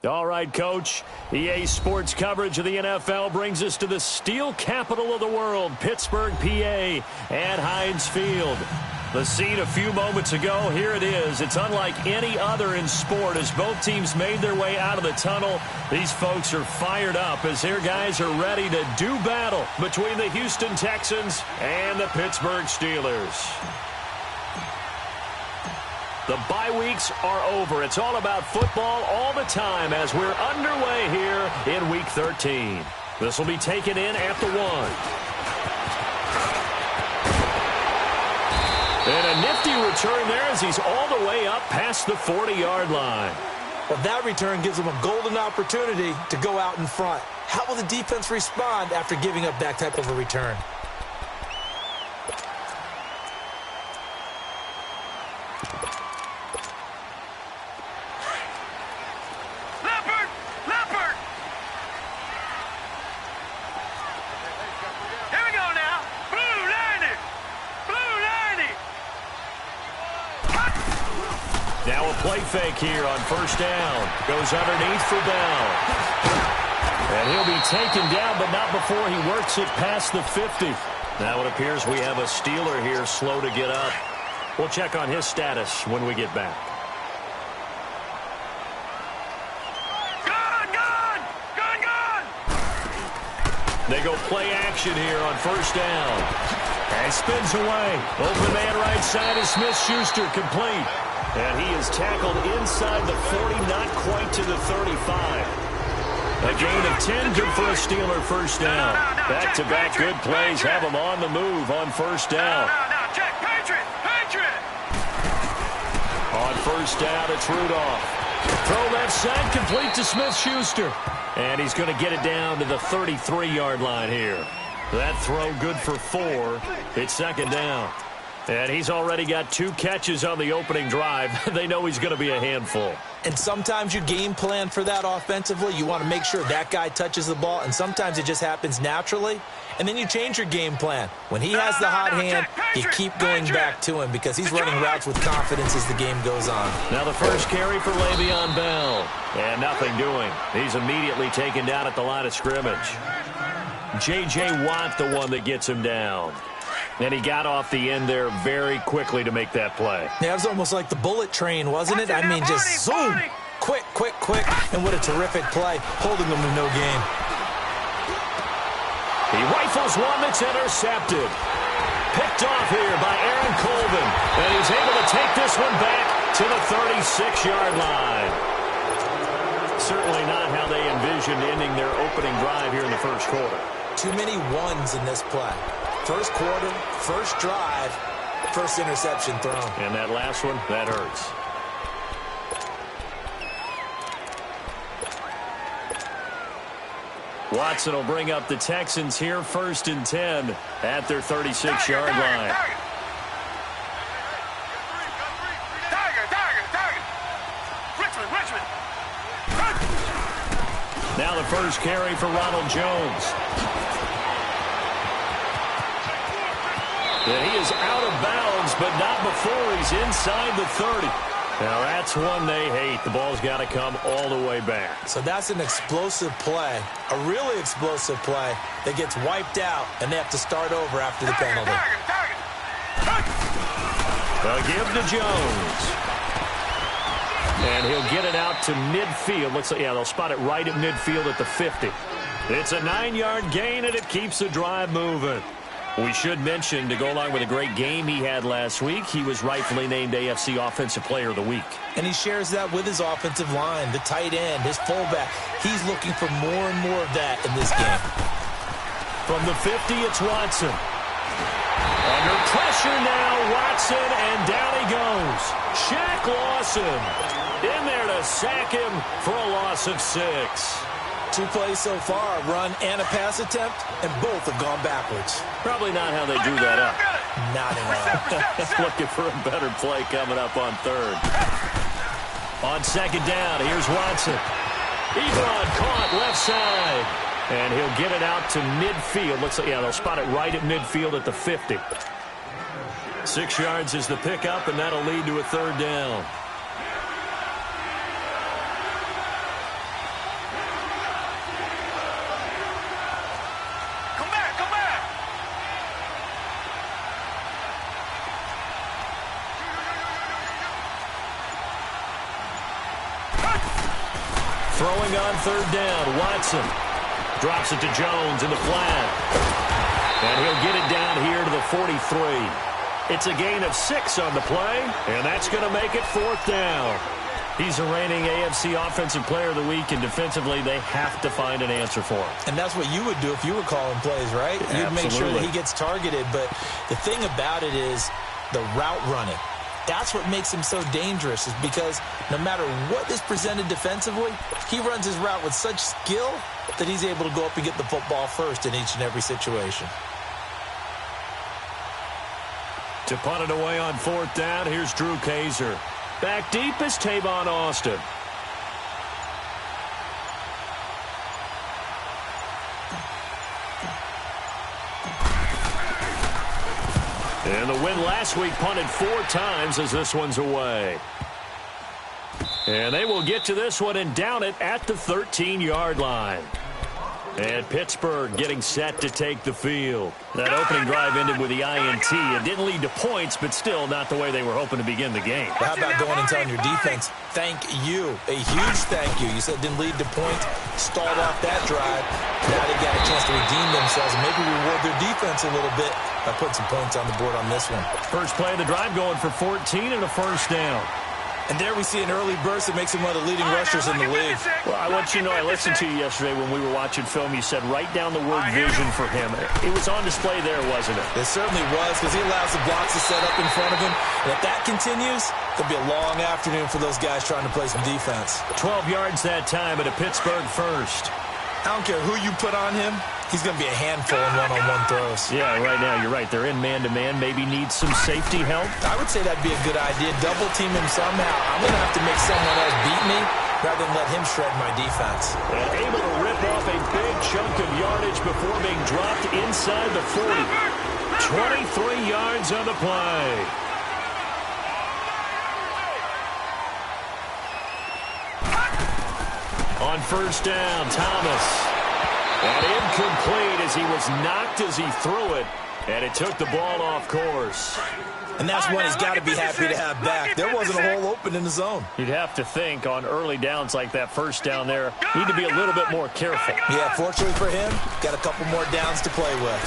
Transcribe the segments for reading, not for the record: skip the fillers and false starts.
All right, Coach. EA Sports coverage of the NFL brings us to the steel capital of the world, Pittsburgh, PA, at Heinz Field. The scene a few moments ago, here it is. It's unlike any other in sport as both teams made their way out of the tunnel. These folks are fired up as their guys are ready to do battle between the Houston Texans and the Pittsburgh Steelers. The bye weeks are over. It's all about football all the time as we're underway here in Week 13. This will be taken in at the 1. And a nifty return there as he's all the way up past the 40-yard line. Well, that return gives him a golden opportunity to go out in front. How will the defense respond after giving up that type of a return? Play fake here on first down. Goes underneath for Bell. And he'll be taken down, but not before he works it past the 50. Now it appears we have a Steeler here slow to get up. We'll check on his status when we get back. Gun! They go play action here on first down. And spins away. Open man right side is Smith-Schuster, complete. And he is tackled inside the 40, not quite to the 35. A gain of 10, good for a Steeler first down. Back-to-back good plays have him on the move on first down. Check, Patriot! On first down, it's Rudolph. Throw left side, complete to Smith-Schuster. And he's going to get it down to the 33-yard line here. That throw good for 4. It's second down. And he's already got 2 catches on the opening drive. They know he's going to be a handful. And sometimes you game plan for that offensively. You want to make sure that guy touches the ball, and sometimes it just happens naturally. And then you change your game plan. When he has the hot hand, you keep going back to him because he's running routes with confidence as the game goes on. Now the first carry for Le'Veon Bell. And nothing doing. He's immediately taken down at the line of scrimmage. J.J. Watt, the one that gets him down. And he got off the end there very quickly to make that play. Yeah, it was almost like the bullet train, wasn't it? I mean, just zoom. Quick. And what a terrific play, holding them to no gain. He rifles one that's intercepted. Picked off here by Aaron Colvin. And he's able to take this one back to the 36-yard line. Certainly not how they envisioned ending their opening drive here in the first quarter. Too many ones in this play. First quarter, first drive, first interception thrown. And that last one, that hurts. Watson will bring up the Texans here first and 10 at their 36-yard line. Richmond. Now the first carry for Ronald Jones. And he is out of bounds, but not before he's inside the 30. Now that's one they hate. The ball's got to come all the way back. So that's an explosive play, a really explosive play that gets wiped out, and they have to start over after the penalty. They'll give to Jones. And he'll get it out to midfield. Looks like, yeah, they'll spot it right at midfield at the 50. It's a 9-yard gain, and it keeps the drive moving. We should mention, to go along with a great game he had last week, he was rightfully named AFC Offensive Player of the Week. And he shares that with his offensive line, the tight end, his fullback. He's looking for more and more of that in this game. From the 50, it's Watson. Under pressure now, Watson, and down he goes. Shaq Lawson in there to sack him for a loss of 6. 2 plays so far, run and a pass attempt, and both have gone backwards. Probably not how they drew that up. Not at all. Looking for a better play coming up on third. On second down, here's Watson. Ebron caught left side. And he'll get it out to midfield. Looks like, yeah, they'll spot it right at midfield at the 50. 6 yards is the pickup, and that'll lead to a third down. Throwing on third down, Watson. Drops it to Jones in the flat. And he'll get it down here to the 43. It's a gain of 6 on the play, and that's going to make it fourth down. He's a reigning AFC Offensive Player of the Week, and defensively they have to find an answer for him. And that's what you would do if you were calling plays, right? You'd Absolutely. make sure that he gets targeted. But the thing about it is the route running. That's what makes him so dangerous, is because no matter what is presented defensively, he runs his route with such skill that he's able to go up and get the football first in each and every situation. To punt it away on fourth down, here's Drew Kaiser. Back deep is Tavon Austin. And the win last week punted 4 times as this one's away. And they will get to this one and down it at the 13-yard line. And Pittsburgh getting set to take the field. That opening drive ended with the INT. It didn't lead to points, but still not the way they were hoping to begin the game. How about going and telling your defense, thank you, a huge thank you. You said it didn't lead to points, stalled off that drive. Now they got a chance to redeem themselves and maybe reward their defense a little bit by putting some points on the board on this one. First play of the drive going for 14 and a first down. And there we see an early burst that makes him one of the leading rushers in the league. Well, I want you to know, I listened to you yesterday when we were watching film. You said write down the word vision for him. It was on display there, wasn't it? It certainly was, because he allows the blocks to set up in front of him. And if that continues, it'll be a long afternoon for those guys trying to play some defense. 12 yards that time at a Pittsburgh first. I don't care who you put on him. He's going to be a handful in one-on-one throws. Yeah, right now, you're right. They're in man-to-man. Maybe needs some safety help. I would say that'd be a good idea. Double team him somehow. I'm going to have to make someone else beat me rather than let him shred my defense. And able to rip off a big chunk of yardage before being dropped inside the 40. 23 yards on the play. On first down, Thomas. And incomplete as he was knocked as he threw it. And it took the ball off course. And that's one he's got to be happy to have back. There wasn't a hole open in the zone. You'd have to think on early downs like that first down there, need to be a little bit more careful. Yeah, fortunately for him, got a couple more downs to play with.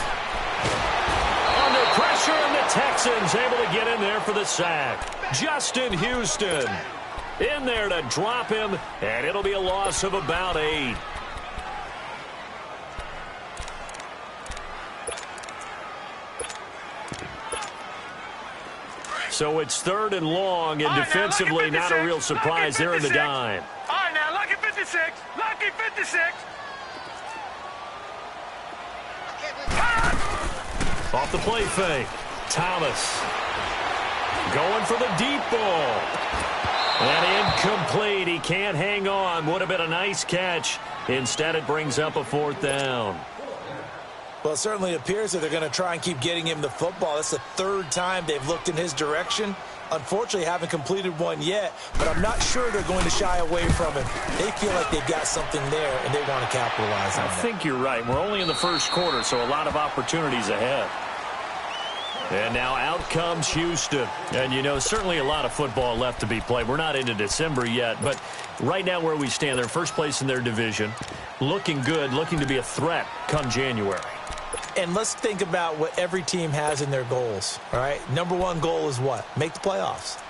Under pressure, and the Texans able to get in there for the sack. Justin Houston in there to drop him, and it'll be a loss of about 8. So it's 3rd and long, and defensively not a real surprise. They're in the dime. All right, now, lucky 56. Lucky 56. Off the play fake. Thomas going for the deep ball. And incomplete. He can't hang on. Would have been a nice catch. Instead, it brings up a 4th down. Well, it certainly appears that they're going to try and keep getting him the football. That's the 3rd time they've looked in his direction. Unfortunately, haven't completed one yet, but I'm not sure they're going to shy away from him. They feel like they've got something there, and they want to capitalize on it. I think you're right. We're only in the first quarter, so a lot of opportunities ahead. And now out comes Houston. And, you know, certainly a lot of football left to be played. We're not into December yet, but right now where we stand, they're first place in their division. Looking good, looking to be a threat come January. And let's think about what every team has in their goals, all right? Number 1 goal is what? Make the playoffs.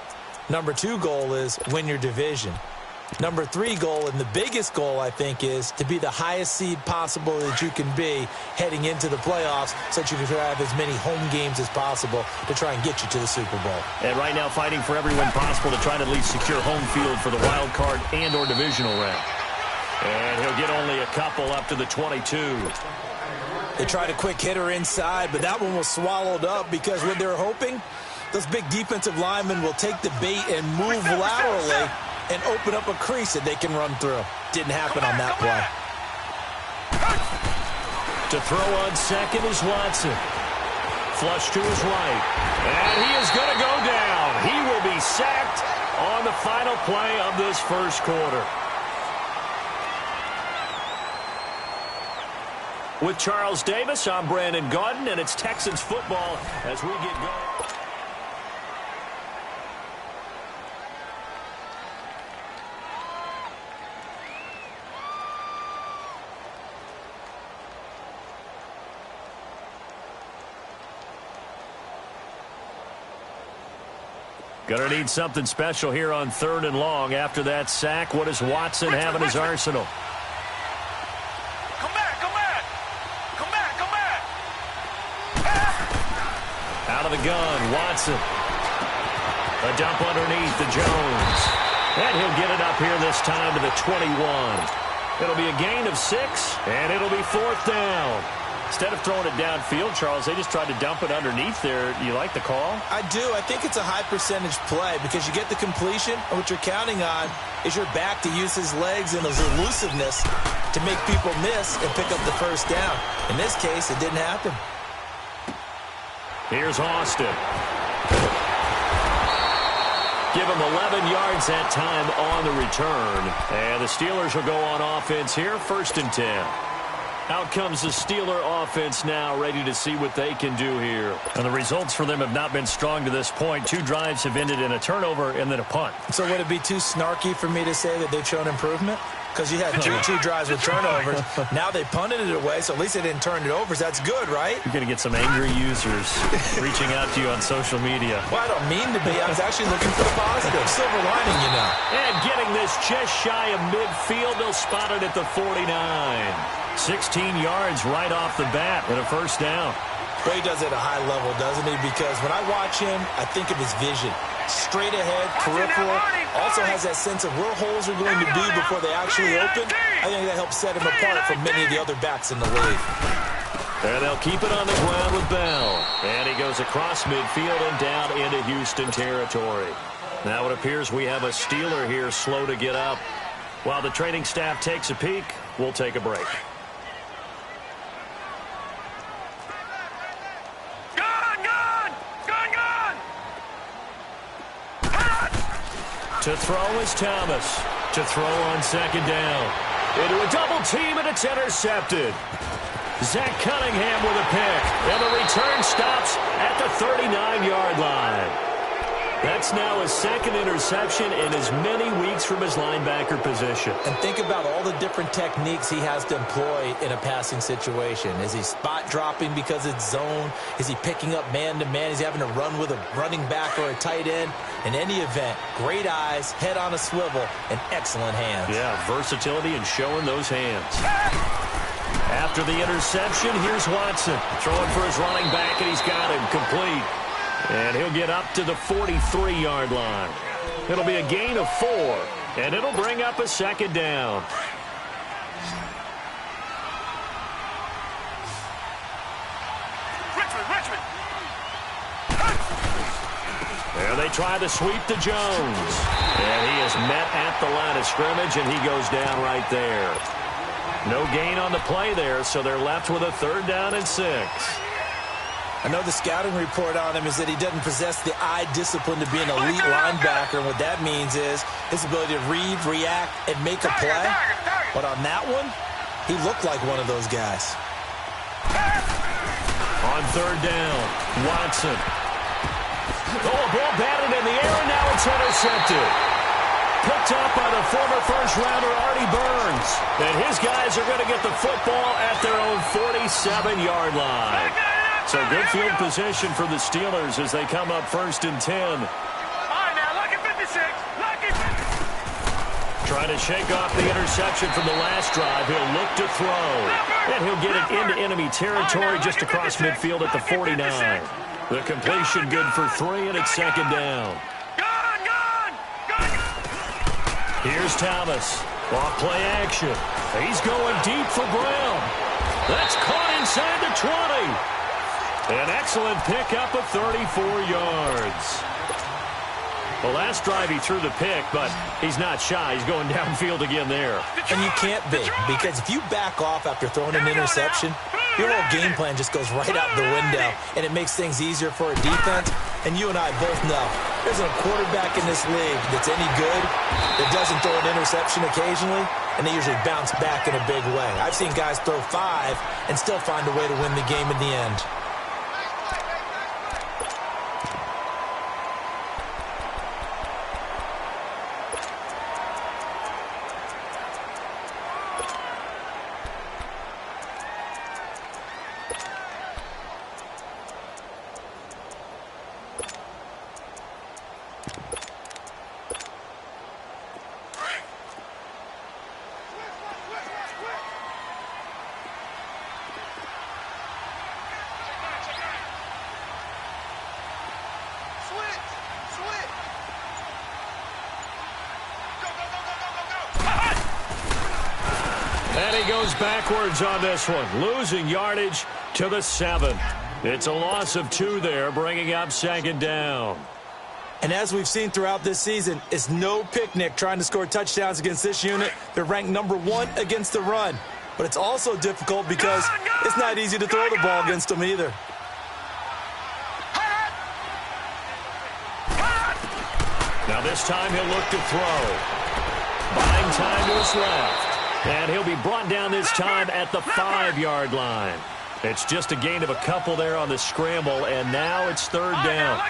Number 2 goal is win your division. Number 3 goal, and the biggest goal, I think, is to be the highest seed possible that you can be heading into the playoffs so that you can have as many home games as possible to try and get you to the Super Bowl. And right now fighting for every win possible to try to at least secure home field for the wild card and or divisional round. And he'll get only a couple up to the 22. They tried a quick hitter inside, but that one was swallowed up because what they're hoping, those big defensive linemen will take the bait and move laterally and open up a crease that they can run through. Didn't happen on that play. To throw on second is Watson. Flush to his right. And he is going to go down. He will be sacked on the final play of this first quarter. With Charles Davis, I'm Brandon Gaudin, and it's Texans football as we get going. Going to need something special here on 3rd and long. After that sack, what does Watson have in his arsenal? Come back, come back. Come back, come back. Out of the gun, Watson. A dump underneath to Jones. And he'll get it up here this time to the 21. It'll be a gain of 6, and it'll be 4th down. Instead of throwing it downfield, Charles, they just tried to dump it underneath there. Do you like the call? I do. I think it's a high-percentage play because you get the completion, and what you're counting on is your back to use his legs and his elusiveness to make people miss and pick up the 1st down. In this case, it didn't happen. Here's Austin. Give him 11 yards that time on the return. And the Steelers will go on offense here, 1st and 10. Out comes the Steeler offense now, ready to see what they can do here. And the results for them have not been strong to this point. 2 drives have ended in a turnover and then a punt. So would it be too snarky for me to say that they've shown improvement? Because you had two drives with turnovers. Now they punted it away, so at least they didn't turn it over. So that's good, right? You're going to get some angry users reaching out to you on social media. Well, I don't mean to be. I was actually looking for the positive. Silver lining, you know. And getting this just shy of midfield, they'll spot it at the 49. 16 yards right off the bat and a 1st down. Well, he does it at a high level, doesn't he? Because when I watch him, I think of his vision. Straight ahead, peripheral. Also has that sense of where holes are going to be before they actually open. I think that helps set him apart from many of the other backs in the league. And they'll keep it on the ground with Bell. And he goes across midfield and down into Houston territory. Now it appears we have a Steeler here slow to get up. While the training staff takes a peek, we'll take a break. To throw is Thomas. To throw on 2nd down. Into a double team, and it's intercepted. Zach Cunningham with a pick. And the return stops at the 39-yard line. That's now his 2nd interception in as many weeks from his linebacker position. And think about all the different techniques he has to employ in a passing situation. Is he spot dropping because it's zone? Is he picking up man-to-man? Is he having to run with a running back or a tight end? In any event, great eyes, head on a swivel, and excellent hands. Yeah, versatility and showing those hands. After the interception, here's Watson. Throwing for his running back, and he's got him complete. And he'll get up to the 43-yard line. It'll be a gain of 4, and it'll bring up a 2nd down. Richmond. There they try to sweep to Jones. And he is met at the line of scrimmage, and he goes down right there. No gain on the play there, so they're left with a 3rd down and 6. I know the scouting report on him is that he doesn't possess the eye discipline to be an elite linebacker. And what that means is his ability to read, react, and make a play. But on that one, he looked like one of those guys. On 3rd down, Watson. Oh, a ball batted in the air, and now it's intercepted. Picked up by the former first-rounder Artie Burns. And his guys are going to get the football at their own 47-yard line. So good field position for the Steelers as they come up 1st and 10. All right, now, lucky 56. Lucky 56. Trying to shake off the interception from the last drive. He'll look to throw. And he'll get it into enemy territory just across midfield at the 49. The completion good for 3, and it's 2nd down. Here's Thomas. Off play action. He's going deep for Brown. That's caught inside the 20. An excellent pickup of 34 yards. The last drive he threw the pick, but he's not shy. He's going downfield again there. And you can't be, because if you back off after throwing an interception, your whole game plan just goes right out the window, and it makes things easier for a defense. And you and I both know there's a quarterback in this league that's any good that doesn't throw an interception occasionally, and they usually bounce back in a big way. I've seen guys throw 5 and still find a way to win the game in the end. he goes backwards on this one, losing yardage to the 7. It's a loss of 2 there, bringing up 2nd down. And as we've seen throughout this season, it's no picnic trying to score touchdowns against this unit. They're ranked number 1 against the run. But it's also difficult because it's not easy to throw the ball against them either. Now this time he'll look to throw. Buying time to his left. And he'll be brought down this time at the 5-yard line. It's just a gain of a couple there on the scramble, and now it's 3rd down.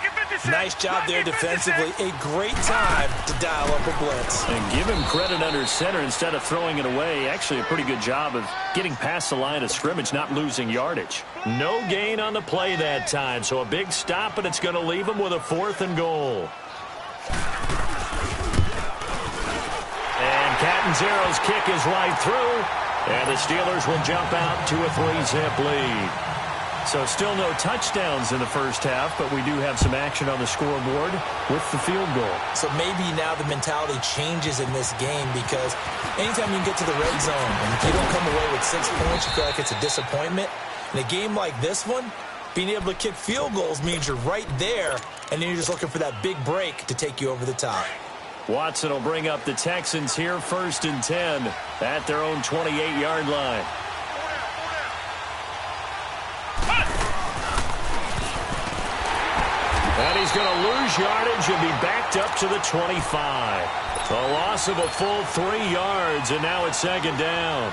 Nice job there defensively. A great time to dial up a blitz. And give him credit under center instead of throwing it away. Actually, a pretty good job of getting past the line of scrimmage, not losing yardage. No gain on the play that time, so a big stop, but it's going to leave him with a 4th and goal. And Catanzaro's kick is right through, and the Steelers will jump out to a 3-zip lead. So still no touchdowns in the first half, but we do have some action on the scoreboard with the field goal. So maybe now the mentality changes in this game because anytime you get to the red zone and if you don't come away with 6 points, you feel like it's a disappointment. In a game like this one, being able to kick field goals means you're right there, and then you're just looking for that big break to take you over the top. Watson will bring up the Texans here, 1st and 10 at their own 28-yard line. And he's going to lose yardage and be backed up to the 25. A loss of a full 3 yards, and now it's 2nd down.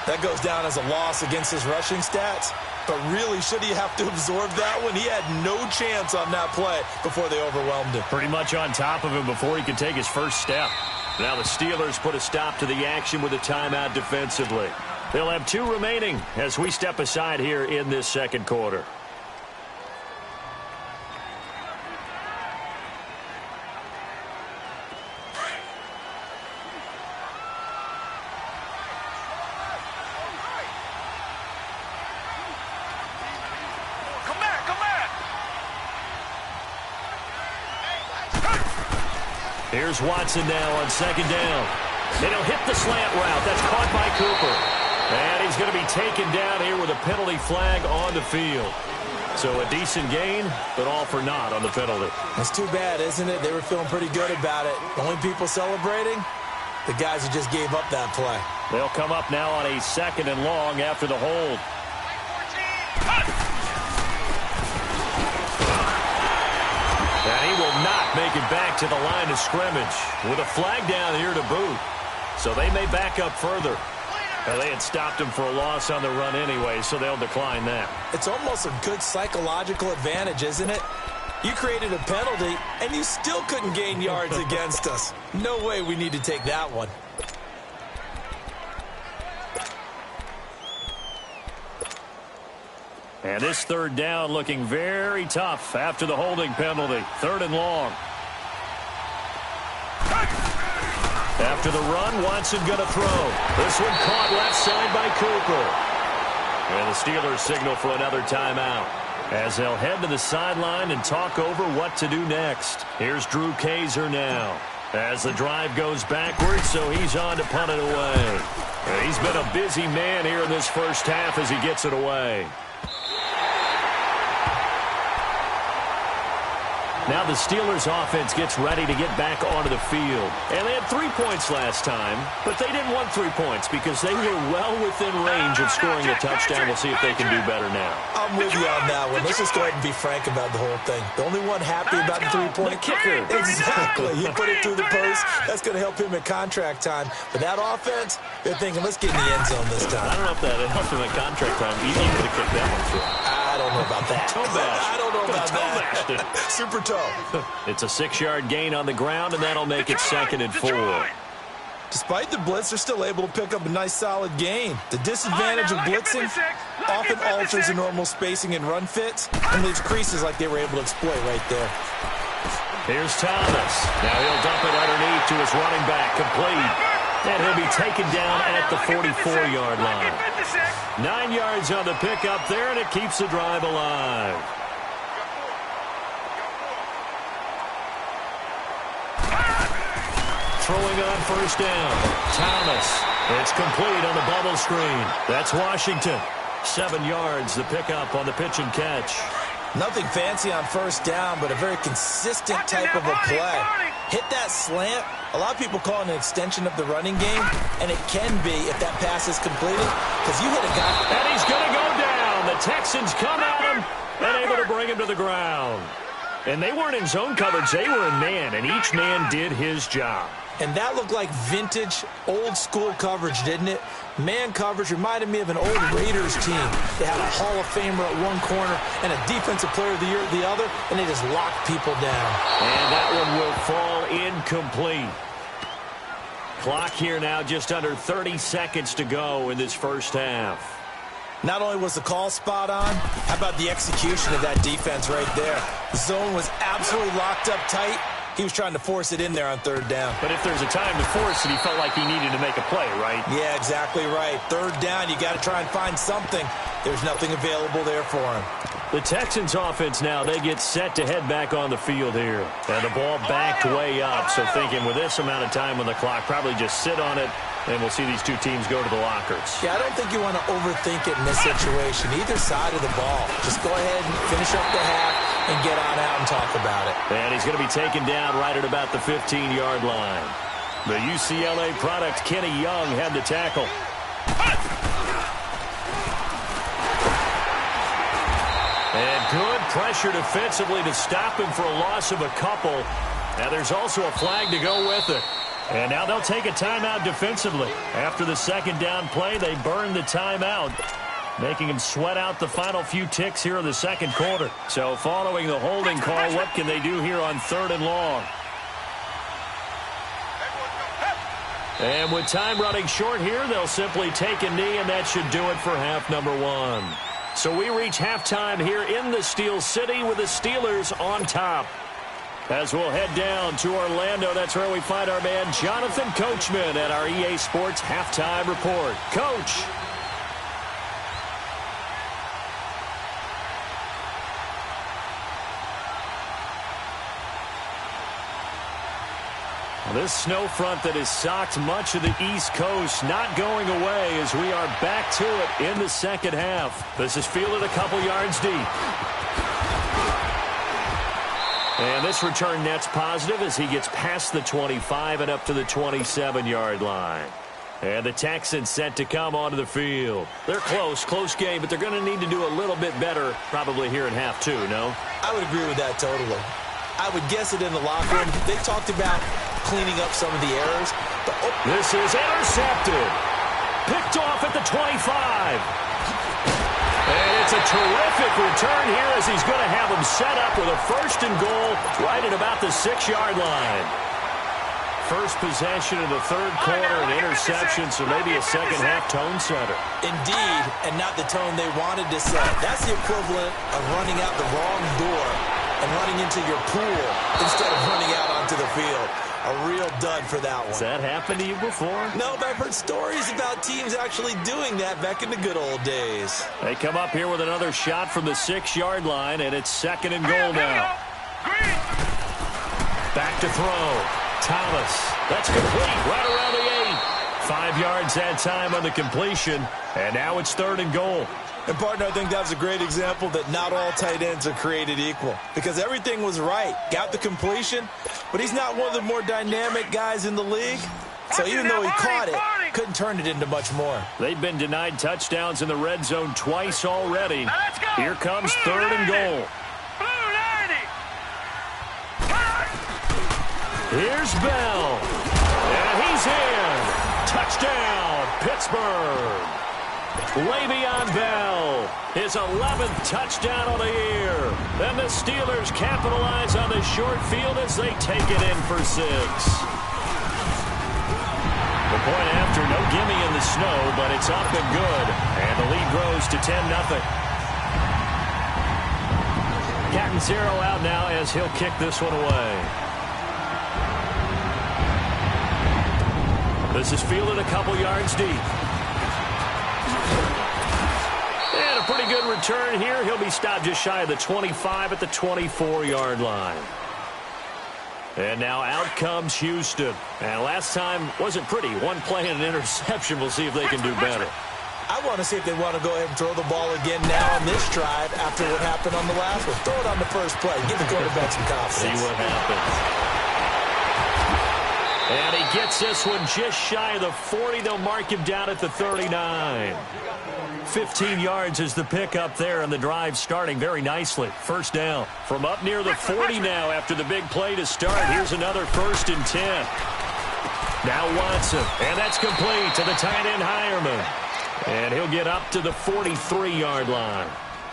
That goes down as a loss against his rushing stats. But really, should he have to absorb that one? He had no chance on that play before they overwhelmed him. Pretty much on top of him before he could take his first step. Now the Steelers put a stop to the action with a timeout defensively. They'll have 2 remaining as we step aside here in this 2nd quarter. Here's Watson now on 2nd down. And he'll hit the slant route. That's caught by Cooper. And he's going to be taken down here with a penalty flag on the field. So a decent gain, but all for naught on the penalty. That's too bad, isn't it? They were feeling pretty good about it. The only people celebrating, the guys who just gave up that play. They'll come up now on a 2nd and long after the hold. And he will not make it back to the line of scrimmage with a flag down here to boot. So they may back up further. They had stopped him for a loss on the run anyway, so they'll decline that. It's almost a good psychological advantage, isn't it? You created a penalty, and you still couldn't gain yards against us. No way we need to take that one. And this 3rd down looking very tough after the holding penalty. 3rd and long. After the run, Watson going to throw. This one caught left side by Cooper. And the Steelers signal for another timeout as they'll head to the sideline and talk over what to do next. Here's Drew Kaiser now as the drive goes backwards, so he's on to punt it away. And he's been a busy man here in this first half as he gets it away. Now the Steelers offense gets ready to get back onto the field. And they had 3 points last time, but they didn't want 3 points because they were well within range of scoring a touchdown. We'll see if they can do better now. I'm with you on that one. Let's just go ahead and be frank about the whole thing. The only one happy about the 3-point kicker. Exactly. He put it through the post. That's going to help him at contract time. But that offense, they're thinking, let's get in the end zone this time. I don't know if that helped him at contract time. He could have kicked that one through. I don't know about that. I don't know about that. Super toe. It's a 6-yard gain on the ground, and that'll make it 2nd and 4. Despite the blitz, they're still able to pick up a nice, solid gain. The disadvantage of blitzing often alters the normal spacing and run fits and leaves creases like they were able to exploit right there. Here's Thomas. Now he'll dump it underneath to his running back, complete. And he'll be taken down at the 44-yard line. 9 yards on the pickup there, and it keeps the drive alive. Throwing on 1st down. Thomas It's complete on the bubble screen. That's Washington. 7 yards, the pickup on the pitch and catch. Nothing fancy on first down, but a very consistent type of a play. Hit that slant. A lot of people call it an extension of the running game, and it can be if that pass is completed, because you hit a guy. And he's going to go down. The Texans come at him and able to bring him to the ground. And they weren't in zone coverage. They were in man, and each man did his job. And that looked like vintage, old-school coverage, didn't it? Man coverage reminded me of an old Raiders team. They had a Hall of Famer at one corner and a Defensive Player of the Year at the other, and they just locked people down. And that one will fall incomplete. Clock here now, just under 30 seconds to go in this first half. Not only was the call spot on, how about the execution of that defense right there? The zone was absolutely locked up tight. He was trying to force it in there on third down. But if there's a time to force it, he felt like he needed to make a play, right? Yeah, exactly right. Third down, you got to try and find something. There's nothing available there for him. The Texans offense now, they get set to head back on the field here. And the ball backed way up, so thinking with this amount of time on the clock, probably just sit on it, and we'll see these two teams go to the lockers. Yeah, I don't think you want to overthink it in this situation. Either side of the ball. Just go ahead and finish up the half and get on out and talk about it. And he's going to be taken down right at about the 15-yard line. The UCLA product, Kenny Young, had the tackle. And good pressure defensively to stop him for a loss of a couple. Now there's also a flag to go with it. And now they'll take a timeout defensively. After the second down play, they burn the timeout, making him sweat out the final few ticks here in the second quarter. So following the holding call, what can they do here on 3rd and long? And with time running short here, they'll simply take a knee, and that should do it for half number 1. So we reach halftime here in the Steel City with the Steelers on top. As we'll head down to Orlando, that's where we find our man Jonathan Coachman at our EA Sports Halftime Report. Coach. This snow front that has socked much of the East Coast not going away as we are back to it in the second half. This is fielded a couple yards deep. And this return net's positive as he gets past the 25 and up to the 27-yard line. And the Texans set to come onto the field. They're close game, but they're going to need to do a little bit better probably here in half 2, no? I would agree with that totally. I would guess it in the locker room. They talked about cleaning up some of the errors. But, this is intercepted. Picked off at the 25. And it's a terrific return here as he's going to have him set up with a 1st and goal right at about the 6-yard line. First possession of the 3rd quarter, an interception, so maybe a second-half tone setter. Indeed, and not the tone they wanted to set. That's the equivalent of running out the wrong door and running into your pool instead of running out onto the field. A real dud for that one. Has that happened to you before? No, but I've heard stories about teams actually doing that back in the good old days. They come up here with another shot from the 6-yard line, and it's 2nd and goal now. Back to throw. Thomas. That's complete right around the 8. 5 yards that time on the completion, and now it's 3rd and goal. And, partner, I think that was a great example that not all tight ends are created equal. Because everything was right. Got the completion, but he's not one of the more dynamic guys in the league. So even though he caught it, couldn't turn it into much more. They've been denied touchdowns in the red zone twice already. Here comes 3rd and goal. Here's Bell. And he's in. Touchdown, Pittsburgh. Le'Veon Bell, his 11th touchdown of the year. Then the Steelers capitalize on the short field as they take it in for 6. The point after, no gimme in the snow, but it's up and good. And the lead grows to 10-0. Catanzaro out now as he'll kick this one away. This is fielded a couple yards deep. And a pretty good return here. He'll be stopped just shy of the 25 at the 24-yard line. And now out comes Houston. And last time wasn't pretty. One play and an interception. We'll see if they can do better. I want to see if they want to go ahead and throw the ball again now on this drive after what happened on the last one. Throw it on the first play. Give the quarterback some confidence. See what happens. And he gets this one just shy of the 40. They'll mark him down at the 39. 15 yards is the pickup there, and the drive starting very nicely. First down from up near the 40 now after the big play to start. Here's another 1st and 10. Now Watson, and that's complete to the tight end Hireman. And he'll get up to the 43-yard line.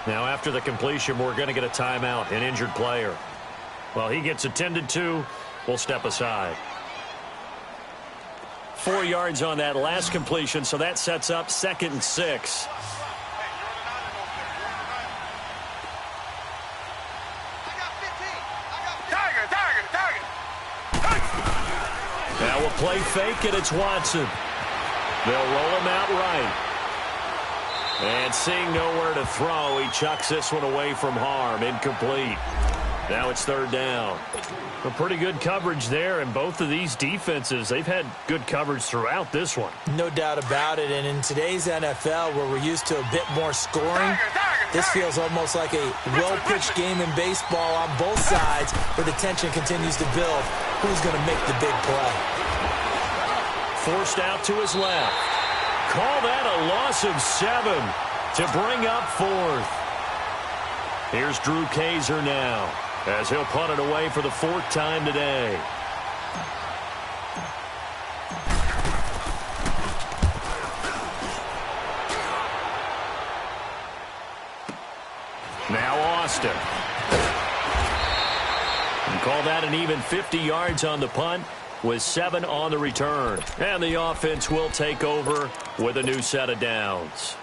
Now after the completion, we're going to get a timeout, an injured player. Well, he gets attended to. We'll step aside. 4 yards on that last completion, so that sets up 2nd and 6. Now we'll play fake, and it's Watson. They'll roll him out right. And seeing nowhere to throw, he chucks this one away from harm. Incomplete. Now it's 3rd down. A pretty good coverage there, and both of these defenses, they've had good coverage throughout this one. No doubt about it, and in today's NFL, where we're used to a bit more scoring, this feels almost like a well-pitched game in baseball on both sides, where the tension continues to build. Who's going to make the big play? Forced out to his left. Call that a loss of 7 to bring up 4th. Here's Drew Kaiser now, as he'll punt it away for the 4th time today. Now Austin. And call that an even 50 yards on the punt with 7 on the return. And the offense will take over with a new set of downs.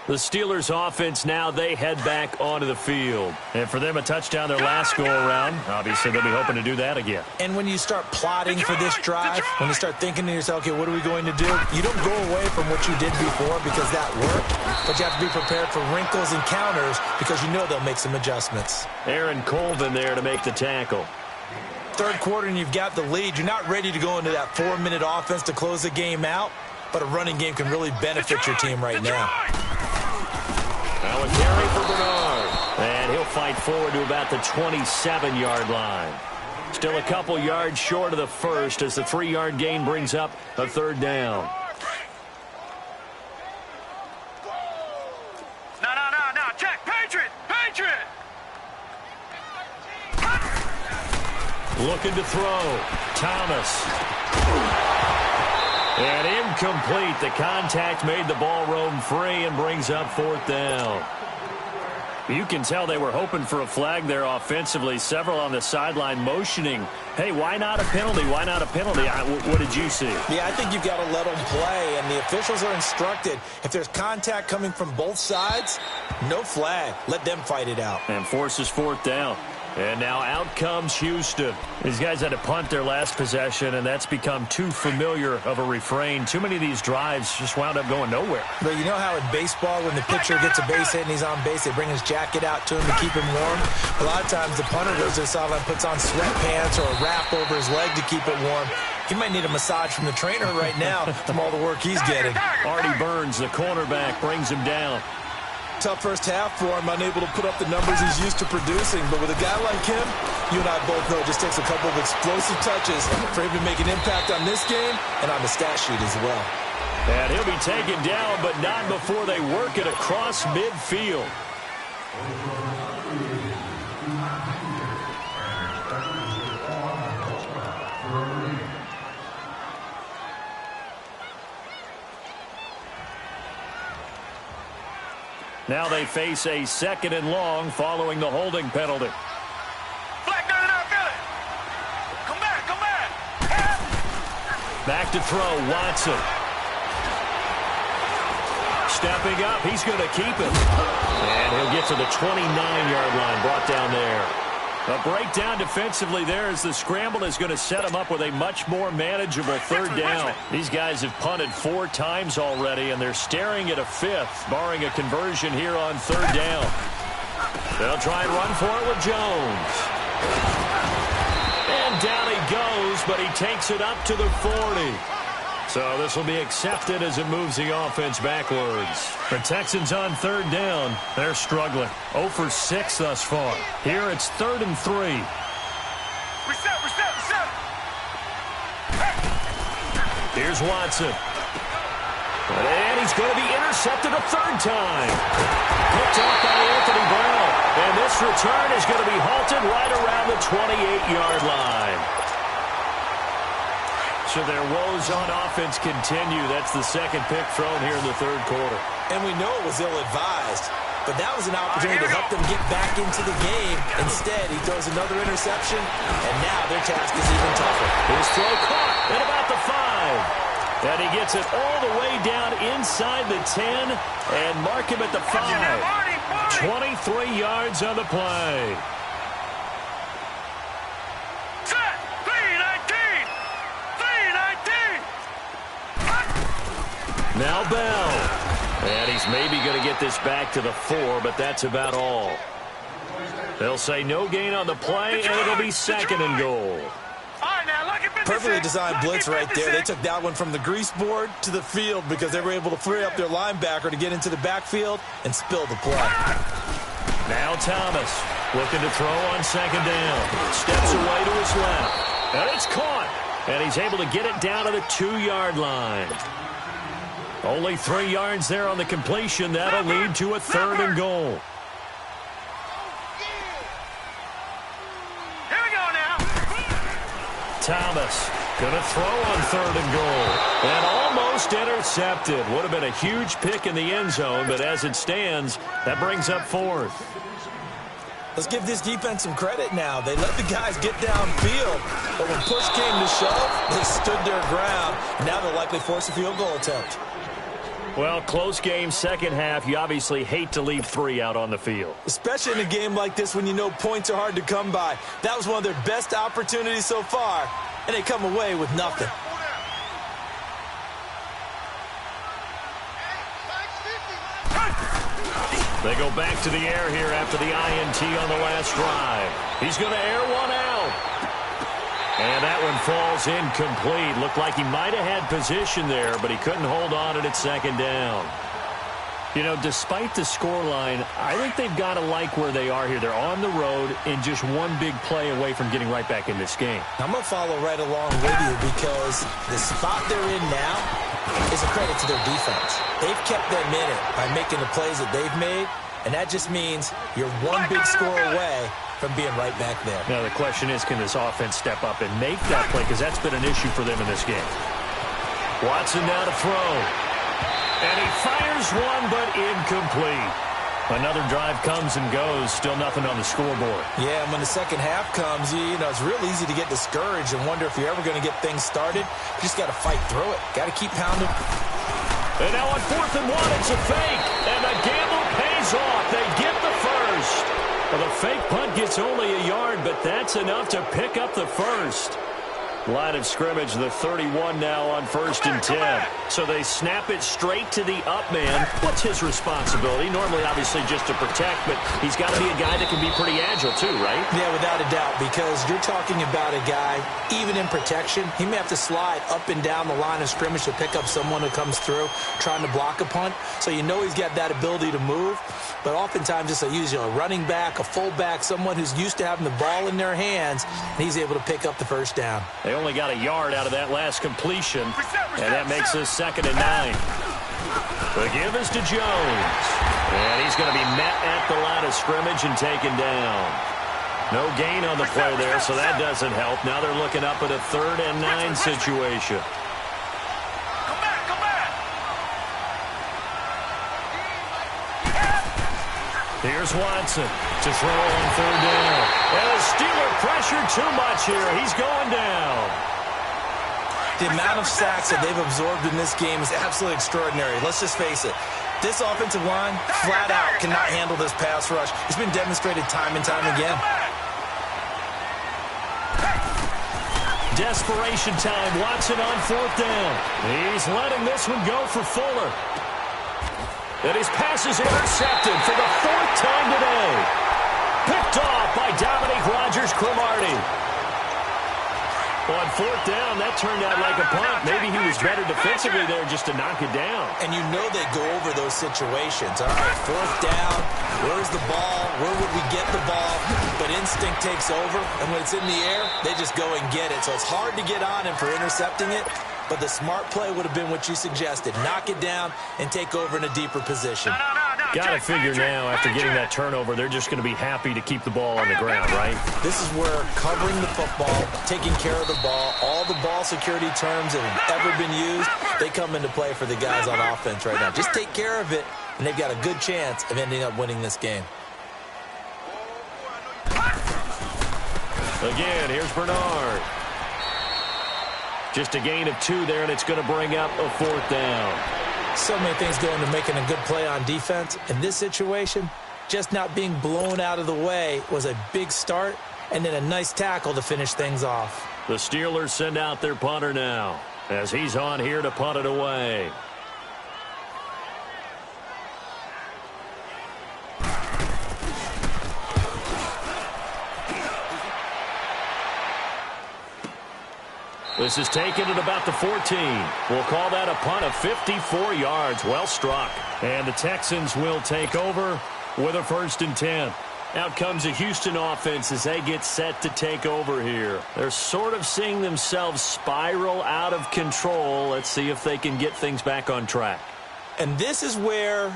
The Steelers offense now, they head back onto the field. And for them, a touchdown their last go-around. Obviously, they'll be hoping to do that again. And when you start plotting for this drive, when you start thinking to yourself, okay, what are we going to do? You don't go away from what you did before because that worked. But you have to be prepared for wrinkles and counters because you know they'll make some adjustments. Aaron Colvin there to make the tackle. 3rd quarter and you've got the lead. You're not ready to go into that 4-minute offense to close the game out. But a running game can really benefit your team right now. Now a carry for Bernard. And he'll fight forward to about the 27-yard line. Still a couple yards short of the first as the 3-yard gain brings up a 3rd down. No. Check. Patriot. Looking to throw. Thomas. And incomplete. The contact made the ball roam free and brings up 4th down. You can tell they were hoping for a flag there offensively. Several on the sideline motioning, hey, why not a penalty? Why not a penalty? What did you see? Yeah, I think you've got to let them play, and the officials are instructed. If there's contact coming from both sides, no flag. Let them fight it out. And forces 4th down. And now out comes Houston. These guys had to punt their last possession, and that's become too familiar of a refrain. Too many of these drives just wound up going nowhere. But you know how in baseball, when the pitcher gets a base hit and he's on base, they bring his jacket out to him to keep him warm? A lot of times the punter goes to the sideline, puts on sweatpants or a wrap over his leg to keep it warm. He might need a massage from the trainer right now from all the work he's getting. Artie Burns, the cornerback, brings him down. Tough first half for him, unable to put up the numbers he's used to producing. But with a guy like him, you and I both know it just takes a couple of explosive touches for him to make an impact on this game and on the stat sheet as well. And he'll be taken down, but not before they work it across midfield. Now they face a 2nd and long following the holding penalty. Flag down and outfield it. Come back. Back to throw, Watson. Stepping up, he's going to keep it. And he'll get to the 29-yard line, brought down there. A breakdown defensively there as the scramble is going to set him up with a much more manageable 3rd down. These guys have punted 4 times already, and they're staring at a 5th, barring a conversion here on 3rd down. They'll try and run for it with Jones. And down he goes, but he takes it up to the 40. So this will be accepted as it moves the offense backwards. The Texans on third down. They're struggling. 0 for 6 thus far. Here it's 3rd and 3. Reset. Here's Watson. And he's going to be intercepted a third time. Picked up by Anthony Brown. And this return is going to be halted right around the 28-yard line. So their woes on offense continue. That's the second pick thrown here in the third quarter. And we know it was ill-advised, but that was an opportunity to help them get back into the game. Instead, he throws another interception, and now their task is even tougher. His throw caught at about the 5. And he gets it all the way down inside the 10 and mark him at the 5. 23 yards on the play. Now Bell. And he's maybe going to get this back to the 4, but that's about all. They'll say no gain on the play, and it'll be 2nd and goal. Perfectly designed blitz right there. They took that one from the grease board to the field because they were able to free up their linebacker to get into the backfield and spill the play. Now Thomas looking to throw on 2nd down. Steps away to his left. And it's caught. And he's able to get it down to the 2-yard line. Only 3 yards there on the completion. That'll lead to a 3rd and goal. Here we go now. Thomas going to throw on 3rd and goal. And almost intercepted. Would have been a huge pick in the end zone, but as it stands, that brings up 4th. Let's give this defense some credit now. They let the guys get downfield, but when push came to shove, they stood their ground. Now they'll likely force a field goal attempt. Well, close game, second half. You obviously hate to leave 3 out on the field. Especially in a game like this when you know points are hard to come by. That was one of their best opportunities so far, and they come away with nothing. They go back to the air here after the INT on the last drive. He's going to air one out. And that one falls incomplete. Looked like he might have had position there, but he couldn't hold on it at 2nd down. You know, despite the scoreline, I think they've got to like where they are here. They're on the road and just one big play away from getting right back in this game. I'm going to follow right along with you because the spot they're in now is a credit to their defense. They've kept them in it by making the plays that they've made, and that just means you're one big score away from being right back there. Now, the question is, can this offense step up and make that play? Because that's been an issue for them in this game. Watson now to throw. And he fires one, but incomplete. Another drive comes and goes. Still nothing on the scoreboard. Yeah, and when the second half comes, you know, it's real easy to get discouraged and wonder if you're ever going to get things started. You just got to fight through it. Got to keep pounding. And now on 4th and 1, it's a fake. And the gamble pays off. They get the first. Well, the fake punt gets only a yard, but that's enough to pick up the first. Line of scrimmage, the 31 now on 1st and 10. So they snap it straight to the up man. What's his responsibility? Normally, obviously, just to protect, but he's got to be a guy that can be pretty agile too, right? Yeah, without a doubt, because you're talking about a guy, even in protection, he may have to slide up and down the line of scrimmage to pick up someone who comes through trying to block a punt. So you know he's got that ability to move. But oftentimes it's usually a running back, a fullback, someone who's used to having the ball in their hands, and he's able to pick up the first down. They only got a yard out of that last completion, and that makes this 2nd and 9. The give is to Jones, and he's going to be met at the line of scrimmage and taken down. No gain on the play there, so that doesn't help. Now they're looking up at a 3rd and 9 situation. Here's Watson to throw on 3rd down. And the Steeler pressure too much here. He's going down. The amount of sacks that they've absorbed in this game is absolutely extraordinary. Let's just face it. This offensive line, flat out, cannot handle this pass rush. It's been demonstrated time and time again. Desperation time. Watson on 4th down. He's letting this one go for Fuller. And his pass is intercepted for the 4th time today. Picked off by Dominique Rodgers-Cromartie. On fourth down, that turned out like a punt. Maybe he was better defensively there just to knock it down. And you know they go over those situations. All right, fourth down, where's the ball? Where would we get the ball? But instinct takes over, and when it's in the air, they just go and get it. So it's hard to get on him for intercepting it, but the smart play would have been what you suggested. Knock it down and take over in a deeper position. Got to figure now, after getting that turnover, they're just going to be happy to keep the ball on the ground, right? This is where covering the football, taking care of the ball, all the ball security terms that have ever been used, they come into play for the guys on offense right now. Just take care of it, and they've got a good chance of ending up winning this game. Again, here's Bernard. Just a gain of 2 there, and it's going to bring up a fourth down. So many things go into making a good play on defense. In this situation, just not being blown out of the way was a big start, and then a nice tackle to finish things off. The Steelers send out their punter now, as he's on here to punt it away. This is taken at about the 14. We'll call that a punt of 54 yards. Well struck. And the Texans will take over with a 1st and 10. Out comes the Houston offense as they get set to take over here. They're sort of seeing themselves spiral out of control. Let's see if they can get things back on track. And this is where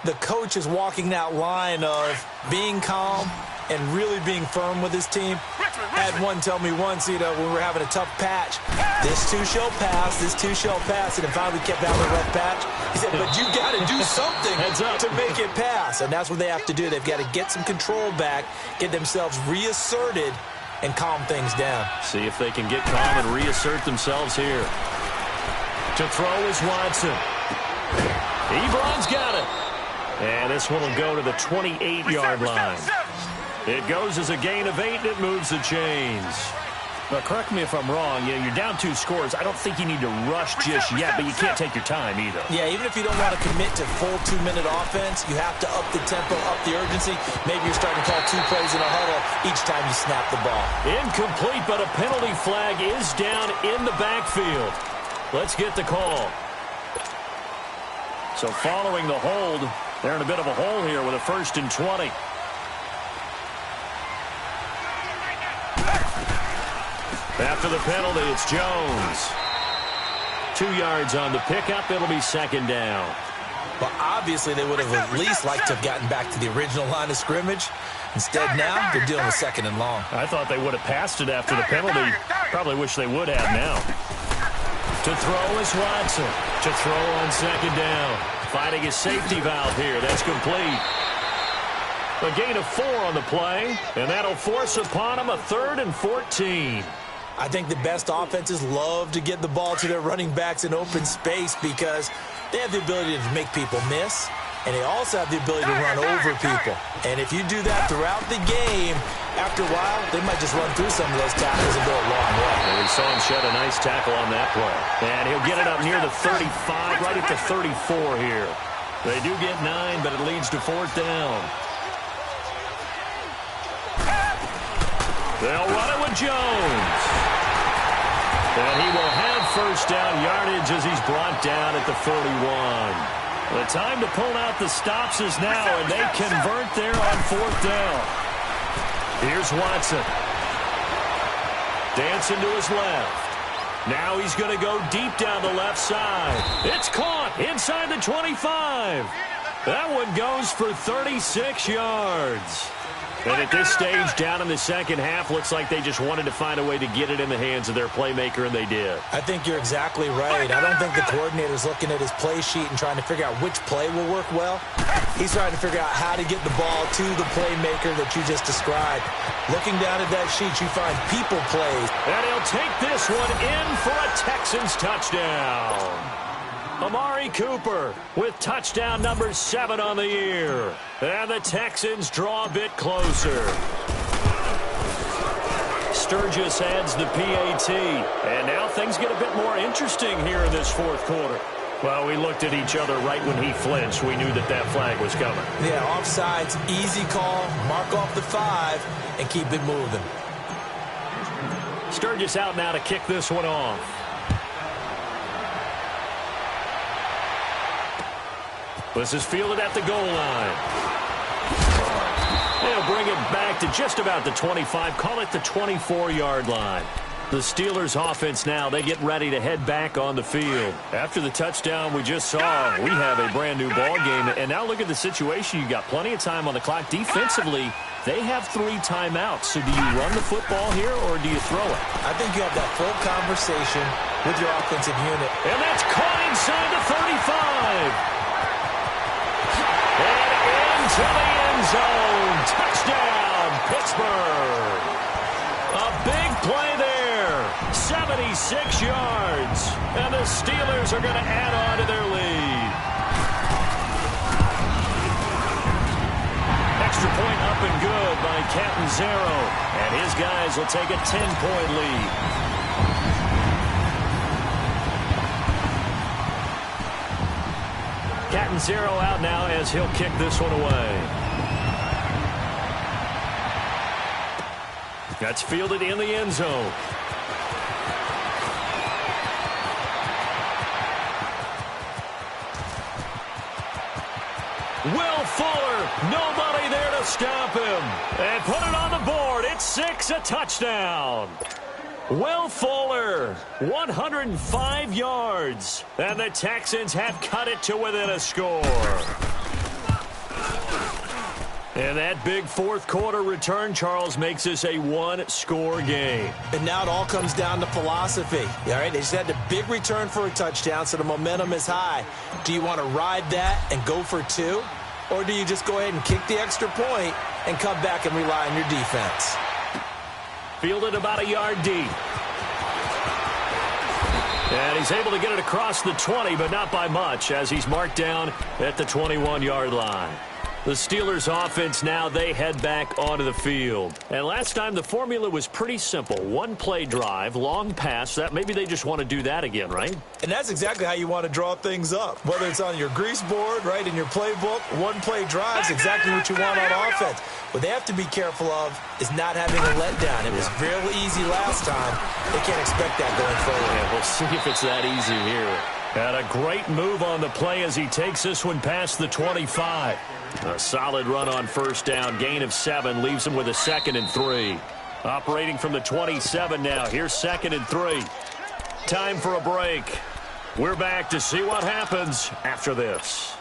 the coach is walking that line of being calm and really being firm with his team. I had one tell me once, when we were having a tough patch, this too shall pass, this too shall pass, and if finally kept having a rough patch, he said, but you got to do something to make it pass, and that's what they have to do. They've got to get some control back, get themselves reasserted, and calm things down. See if they can get calm and reassert themselves here. To throw is Watson. Ebron's got it. And this one will go to the 28-yard line. It goes as a gain of 8, and it moves the chains. Now, correct me if I'm wrong. You're down 2 scores. I don't think you need to rush just yet, but you can't take your time either. Yeah, even if you don't want to commit to full 2-minute offense, you have to up the tempo, up the urgency. Maybe you're starting to call 2 plays in a huddle each time you snap the ball. Incomplete, but a penalty flag is down in the backfield. Let's get the call. So following the hold, they're in a bit of a hole here with a 1st and 20. After the penalty, it's Jones. 2 yards on the pickup. It'll be 2nd down. Well, obviously, they would have at least liked to have gotten back to the original line of scrimmage. Instead, now, they're dealing with 2nd and long. I thought they would have passed it after the penalty. Probably wish they would have now. To throw is Watson. To throw on 2nd down. Finding his safety valve here. That's complete. A gain of 4 on the play, and that'll force upon him a 3rd and 14. I think the best offenses love to get the ball to their running backs in open space because they have the ability to make people miss, and they also have the ability to run over people. And if you do that throughout the game, after a while, they might just run through some of those tackles and go a long way. And we saw him shed a nice tackle on that play. And he'll get it up near the 35, right at the 34 here. They do get 9, but it leads to 4th down. They'll run it with Jones. And he will have 1st down yardage as he's brought down at the 41. The time to pull out the stops is now, and they convert there on 4th down. Here's Watson. Dancing to his left. Now he's going to go deep down the left side. It's caught inside the 25. That one goes for 36 yards. And at this stage, down in the 2nd half, looks like they just wanted to find a way to get it in the hands of their playmaker, and they did. I think you're exactly right. I don't think the coordinator's looking at his play sheet and trying to figure out which play will work well. He's trying to figure out how to get the ball to the playmaker that you just described. Looking down at that sheet, you find people plays. And he'll take this one in for a Texans touchdown. Amari Cooper with touchdown number 7 on the year. And the Texans draw a bit closer. Sturgis adds the PAT. And now things get a bit more interesting here in this 4th quarter. Well, we looked at each other right when he flinched. We knew that flag was coming. Yeah, offsides, easy call, mark off the 5, and keep it moving. Sturgis out now to kick this one off. This is fielded at the goal line. They'll bring it back to just about the 25, call it the 24-yard line. The Steelers offense now, they get ready to head back on the field. After the touchdown we just saw, we have a brand new ball game. And now look at the situation. You got plenty of time on the clock. Defensively, they have 3 timeouts. So do you run the football here or do you throw it? I think you have that full conversation with your offensive unit. And that's caught inside the 35. And into the end zone. Touchdown, Pittsburgh. A big play there. 76 yards. And the Steelers are going to add on to their lead. Extra point up and good by Catanzaro. And his guys will take a 10-point lead. Catanzaro out now as he'll kick this one away. That's fielded in the end zone. Will Fuller, nobody there to stop him. And put it on the board. It's 6, a touchdown. Will Fuller, 105 yards. And the Texans have cut it to within a score. And that big fourth-quarter return, Charles, makes this a one-score game. And now it all comes down to philosophy. All right, they just had a big return for a touchdown, so the momentum is high. Do you want to ride that and go for 2? Or do you just go ahead and kick the extra point and come back and rely on your defense? Fielded about a yard deep. And he's able to get it across the 20, but not by much, as he's marked down at the 21-yard line. The Steelers offense now, they head back onto the field. And last time the formula was pretty simple. One-play drive, long pass. That maybe they just want to do that again, right? And that's exactly how you want to draw things up. Whether it's on your grease board, right, in your playbook, one-play drives exactly what you want on offense. What they have to be careful of is not having a letdown. It was real easy last time. They can't expect that going forward. Yeah, we'll see if it's that easy here. And a great move on the play as he takes this one past the 25. A solid run on first down. Gain of 7 leaves him with a 2nd and 3. Operating from the 27 now. Here's 2nd and 3. Time for a break. We're back to see what happens after this.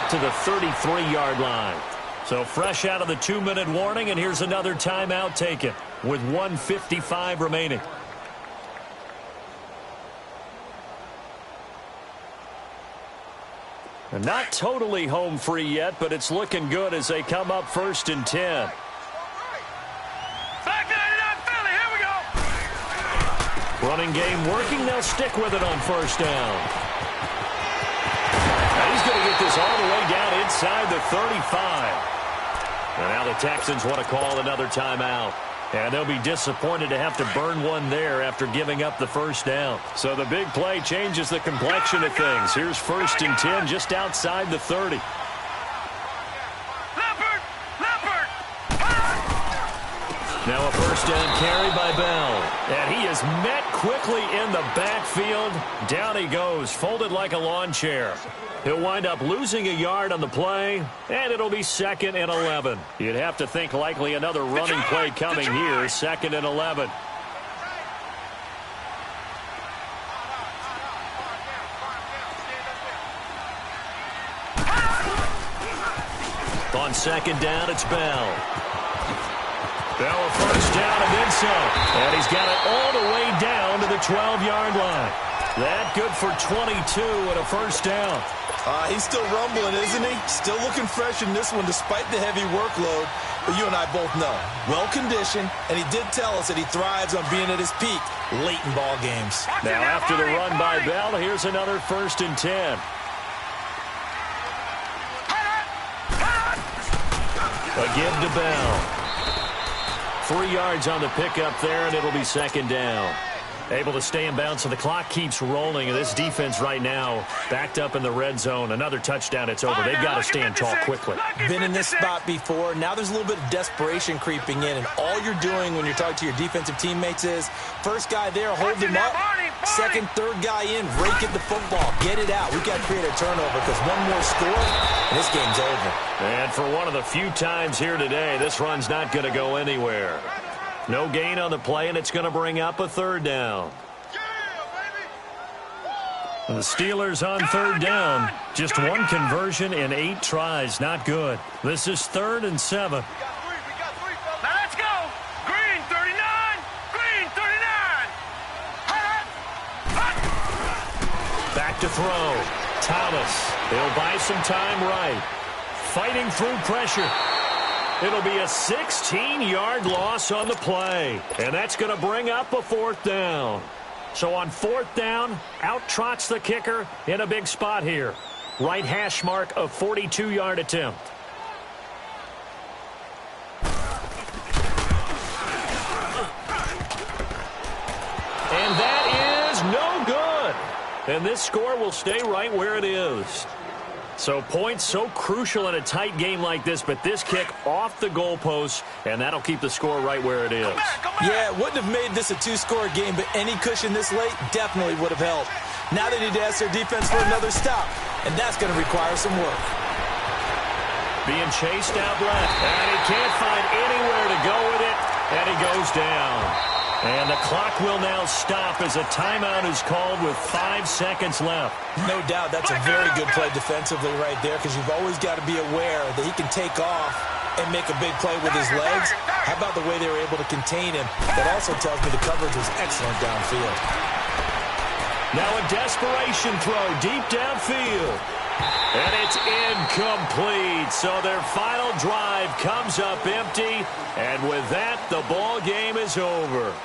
To the 33-yard line. So fresh out of the 2-minute warning, and here's another timeout taken with 1:55 remaining. And not totally home free yet, but it's looking good as they come up 1st and 10. Running game working. They'll stick with it on first down. He's going to get this all the way down inside the 35. And now the Texans want to call another timeout. And they'll be disappointed to have to burn one there after giving up the first down. So the big play changes the complexion of things. Here's 1st and 10 just outside the 30. Now a first down carry by Bell. And he is met quickly in the backfield. Down he goes, folded like a lawn chair. He'll wind up losing a yard on the play, and it'll be 2nd and 11. You'd have to think likely another running play coming here, 2nd and 11. On 2nd down, it's Bell. Bell a first down and then some. And he's got it all the way down to the 12-yard line. That good for 22 and a first down. He's still rumbling, isn't he? Still looking fresh in this one despite the heavy workload. But you and I both know, well-conditioned, and he did tell us that he thrives on being at his peak late in ball games. Now, after the run by Bell, here's another 1st and 10. A give to Bell. 3 yards on the pickup there, and it'll be 2nd down. Able to stay in bounds, so the clock keeps rolling. And this defense right now backed up in the red zone. Another touchdown, it's over. They've got to stand tall quickly. Been in this spot before. Now there's a little bit of desperation creeping in. And all you're doing when you're talking to your defensive teammates is, first guy there, hold him up. Second, third guy in, rake at the football. Get it out. We've got to create a turnover because one more score, and this game's over. And for one of the few times here today, this run's not going to go anywhere. No gain on the play, and it's going to bring up a 3rd down. The Steelers on 3rd down. Just 1 conversion in 8 tries. Not good. This is 3rd and 7. Now let's go. Green 39. Green 39. Back to throw. Thomas. He'll buy some time right. Fighting through pressure. It'll be a 16-yard loss on the play. And that's going to bring up a 4th down. So on 4th down, out trots the kicker in a big spot here. Right hash mark of 42-yard attempt. And that is no good. And this score will stay right where it is. So points so crucial in a tight game like this, but this kick off the goalpost, and that'll keep the score right where it is. Yeah, it wouldn't have made this a 2-score game, but any cushion this late definitely would have helped. Now they need to ask their defense for another stop, and that's going to require some work. Being chased out left, and he can't find anywhere to go with it, and he goes down. And the clock will now stop as a timeout is called with 5 seconds left. No doubt that's a very good play defensively right there because you've always got to be aware that he can take off and make a big play with his legs. How about the way they were able to contain him? That also tells me the coverage was excellent downfield. Now a desperation throw deep downfield. And it's incomplete. So their final drive comes up empty. And with that, the ball game is over.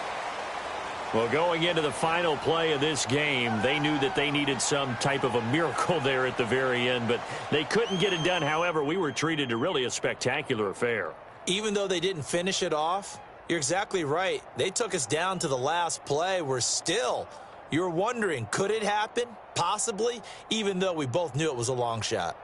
Well, going into the final play of this game, they knew that they needed some type of a miracle there at the very end, but they couldn't get it done. However, we were treated to really a spectacular affair. Even though they didn't finish it off, you're exactly right. They took us down to the last play. You're wondering, could it happen? Possibly, even though we both knew it was a long shot.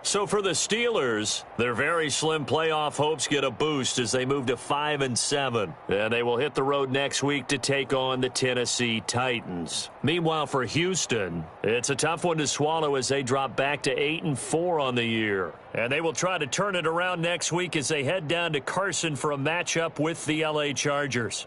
So for the Steelers, their very slim playoff hopes get a boost as they move to 5-7. And they will hit the road next week to take on the Tennessee Titans. Meanwhile, for Houston, it's a tough one to swallow as they drop back to 8-4 on the year. And they will try to turn it around next week as they head down to Carson for a matchup with the LA Chargers.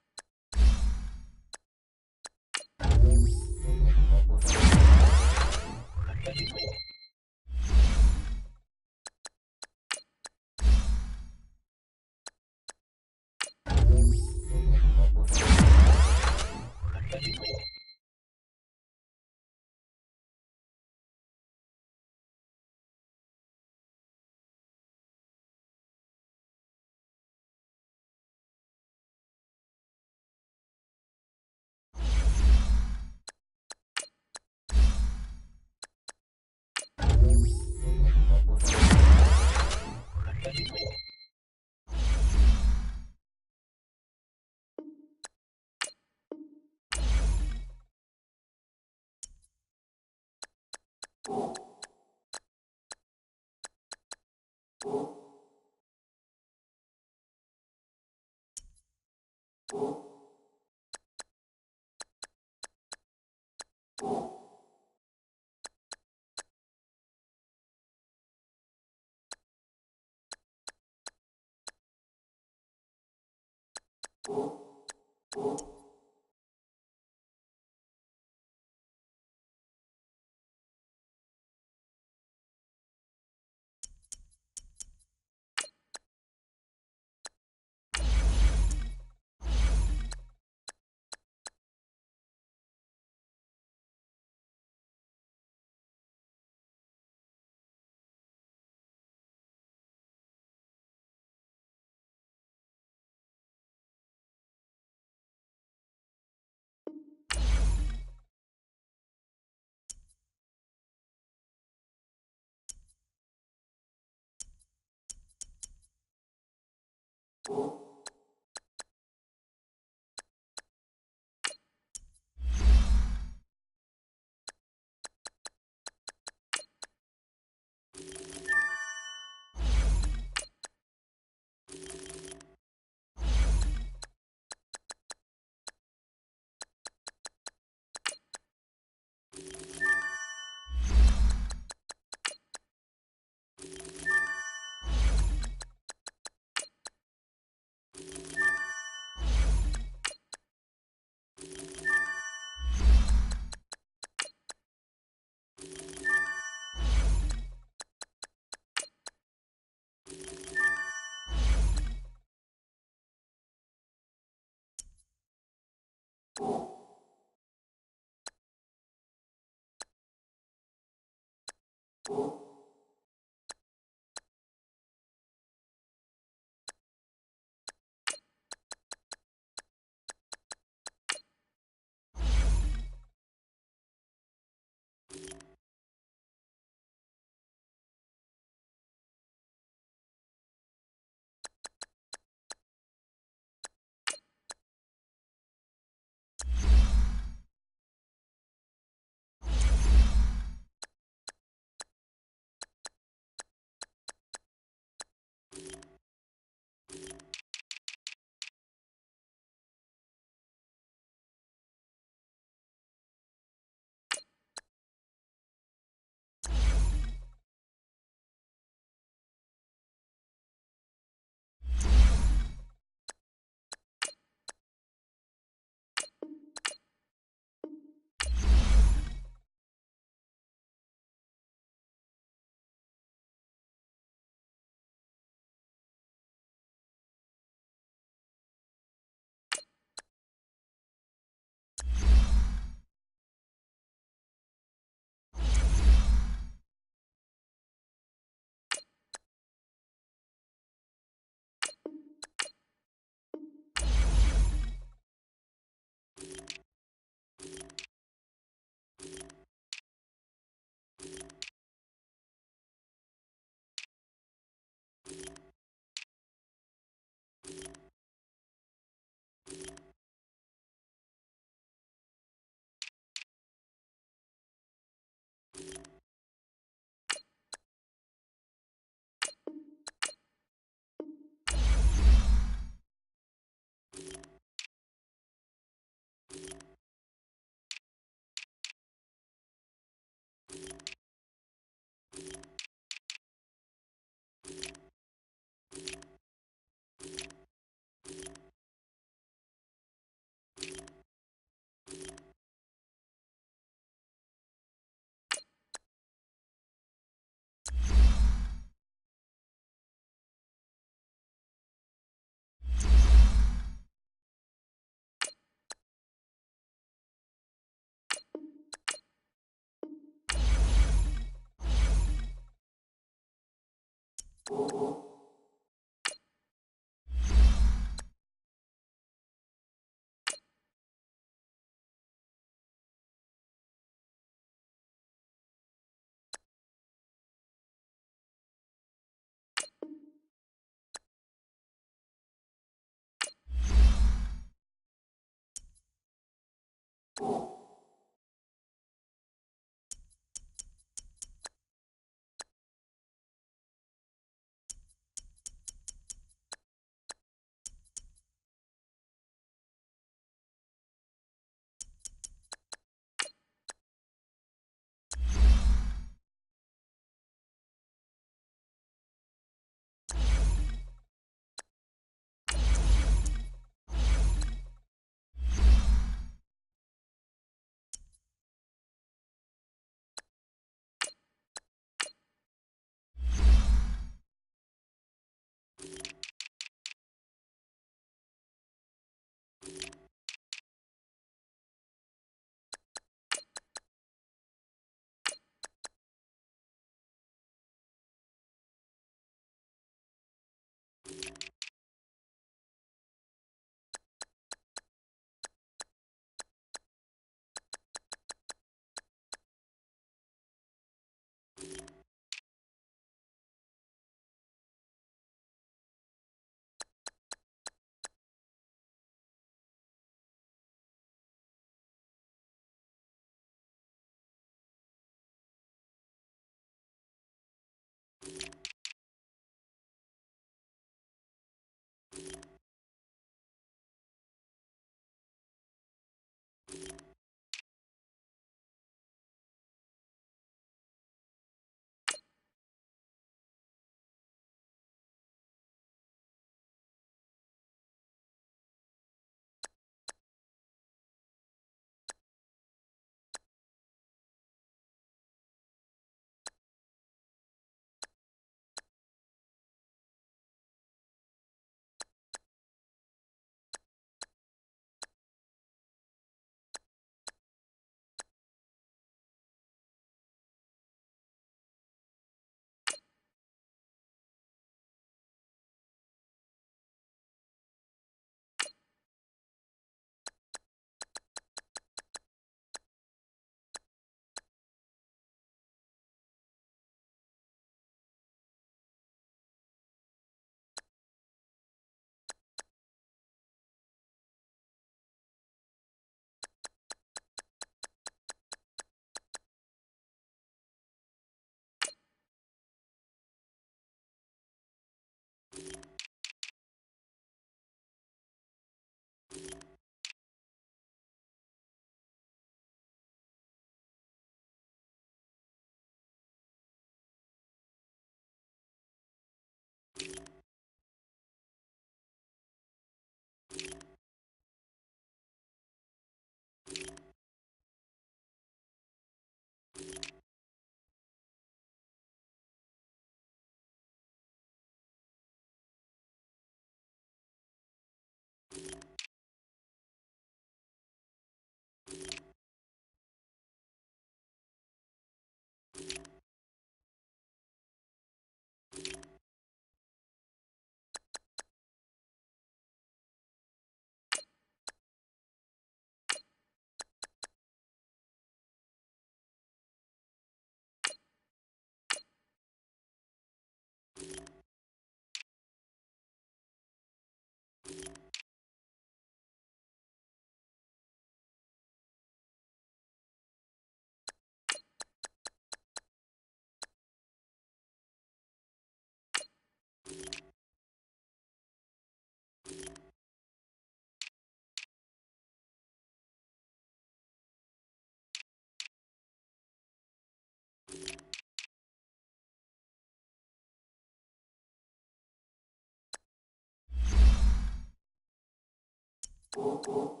you.